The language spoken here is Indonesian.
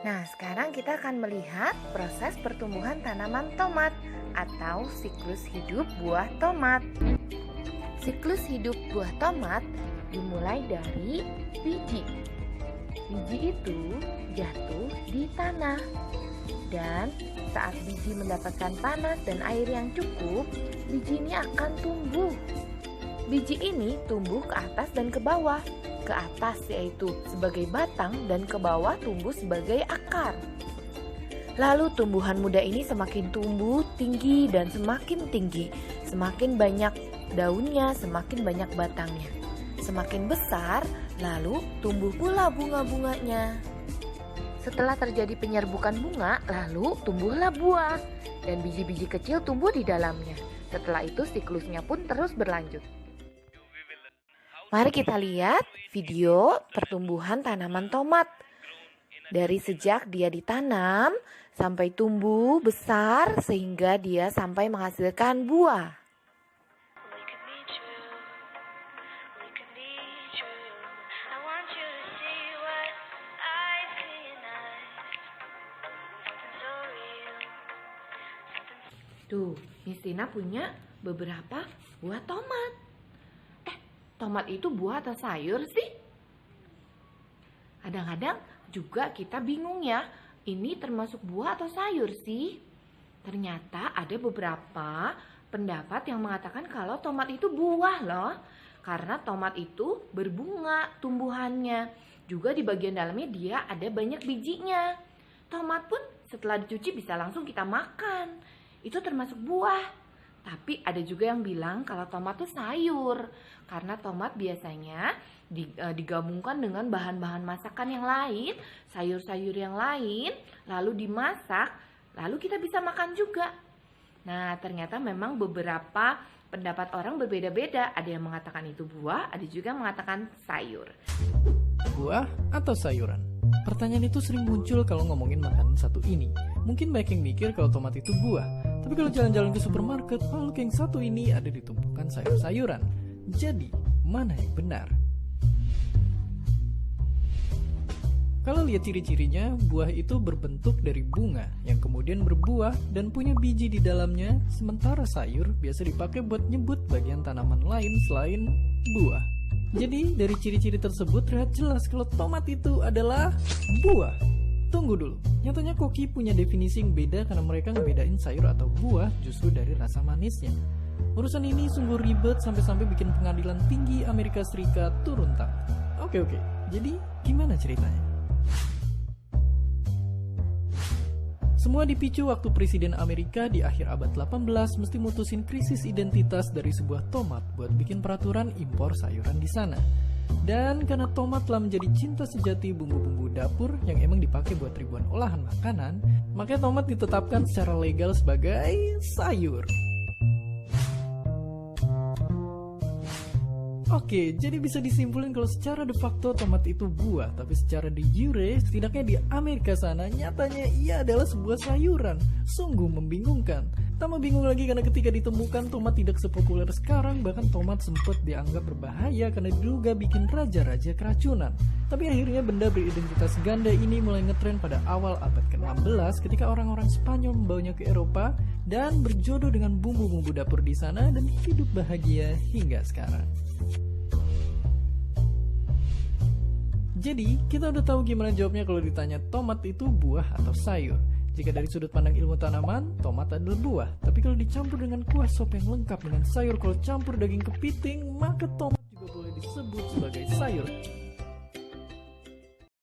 Nah, sekarang kita akan melihat proses pertumbuhan tanaman tomat atau siklus hidup buah tomat. Siklus hidup buah tomat dimulai dari biji. Biji itu jatuh di tanah. Dan saat biji mendapatkan panas dan air yang cukup, biji ini akan tumbuh. Biji ini tumbuh ke atas dan ke bawah. Ke atas yaitu sebagai batang dan ke bawah tumbuh sebagai akar. Lalu tumbuhan muda ini semakin tumbuh tinggi dan semakin tinggi. Semakin banyak daunnya, semakin banyak batangnya. Semakin besar, lalu tumbuh pula bunga-bunganya. Setelah terjadi penyerbukan bunga, lalu tumbuhlah buah. Dan biji-biji kecil tumbuh di dalamnya. Setelah itu siklusnya pun terus berlanjut. Mari kita lihat video pertumbuhan tanaman tomat. Dari sejak dia ditanam sampai tumbuh besar sehingga dia sampai menghasilkan buah. Tuh, Miss Tina punya beberapa buah tomat. Tomat itu buah atau sayur sih? Kadang-kadang juga kita bingung ya, ini termasuk buah atau sayur sih? Ternyata ada beberapa pendapat yang mengatakan kalau tomat itu buah loh. Karena tomat itu berbunga tumbuhannya. Juga di bagian dalamnya dia ada banyak bijinya. Tomat pun setelah dicuci bisa langsung kita makan. Itu termasuk buah. Tapi ada juga yang bilang kalau tomat itu sayur. Karena tomat biasanya digabungkan dengan bahan-bahan masakan yang lain, sayur-sayur yang lain, lalu dimasak, lalu kita bisa makan juga. Nah, ternyata memang beberapa pendapat orang berbeda-beda. Ada yang mengatakan itu buah, ada juga yang mengatakan sayur. Buah atau sayuran? Pertanyaan itu sering muncul kalau ngomongin makanan satu ini. Mungkin banyak yang mikir kalau tomat itu buah. Tapi kalau jalan-jalan ke supermarket, makhluk yang satu ini ada di tumpukan sayur-sayuran. Jadi, mana yang benar? Kalau lihat ciri-cirinya, buah itu berbentuk dari bunga yang kemudian berbuah dan punya biji di dalamnya, sementara sayur biasa dipakai buat nyebut bagian tanaman lain selain buah. Jadi, dari ciri-ciri tersebut terlihat jelas kalau tomat itu adalah buah. Tunggu dulu, nyatanya koki punya definisi yang beda karena mereka ngebedain sayur atau buah justru dari rasa manisnya. Urusan ini sungguh ribet sampai-sampai bikin pengadilan tinggi Amerika Serikat turun tangan. Oke, jadi gimana ceritanya? Semua dipicu waktu Presiden Amerika di akhir abad 18 mesti mutusin krisis identitas dari sebuah tomat buat bikin peraturan impor sayuran di sana. Dan karena tomat telah menjadi cinta sejati bumbu-bumbu dapur yang emang dipakai buat ribuan olahan makanan, makanya tomat ditetapkan secara legal sebagai sayur. Oke, jadi bisa disimpulkan kalau secara de facto tomat itu buah, tapi secara de jure, setidaknya di Amerika sana, nyatanya ia adalah sebuah sayuran. Sungguh membingungkan. Tambah bingung lagi karena ketika ditemukan tomat tidak sepopuler sekarang, bahkan tomat sempat dianggap berbahaya karena diduga bikin raja-raja keracunan. Tapi akhirnya benda beridentitas ganda ini mulai ngetren pada awal abad ke-16 ketika orang-orang Spanyol membawanya ke Eropa dan berjodoh dengan bumbu-bumbu dapur di sana dan hidup bahagia hingga sekarang. Jadi, kita udah tahu gimana jawabnya kalau ditanya tomat itu buah atau sayur. Jika dari sudut pandang ilmu tanaman, tomat adalah buah. Tapi kalau dicampur dengan kuah sop yang lengkap dengan sayur, kalau campur daging kepiting, maka tomat juga boleh disebut sebagai sayur.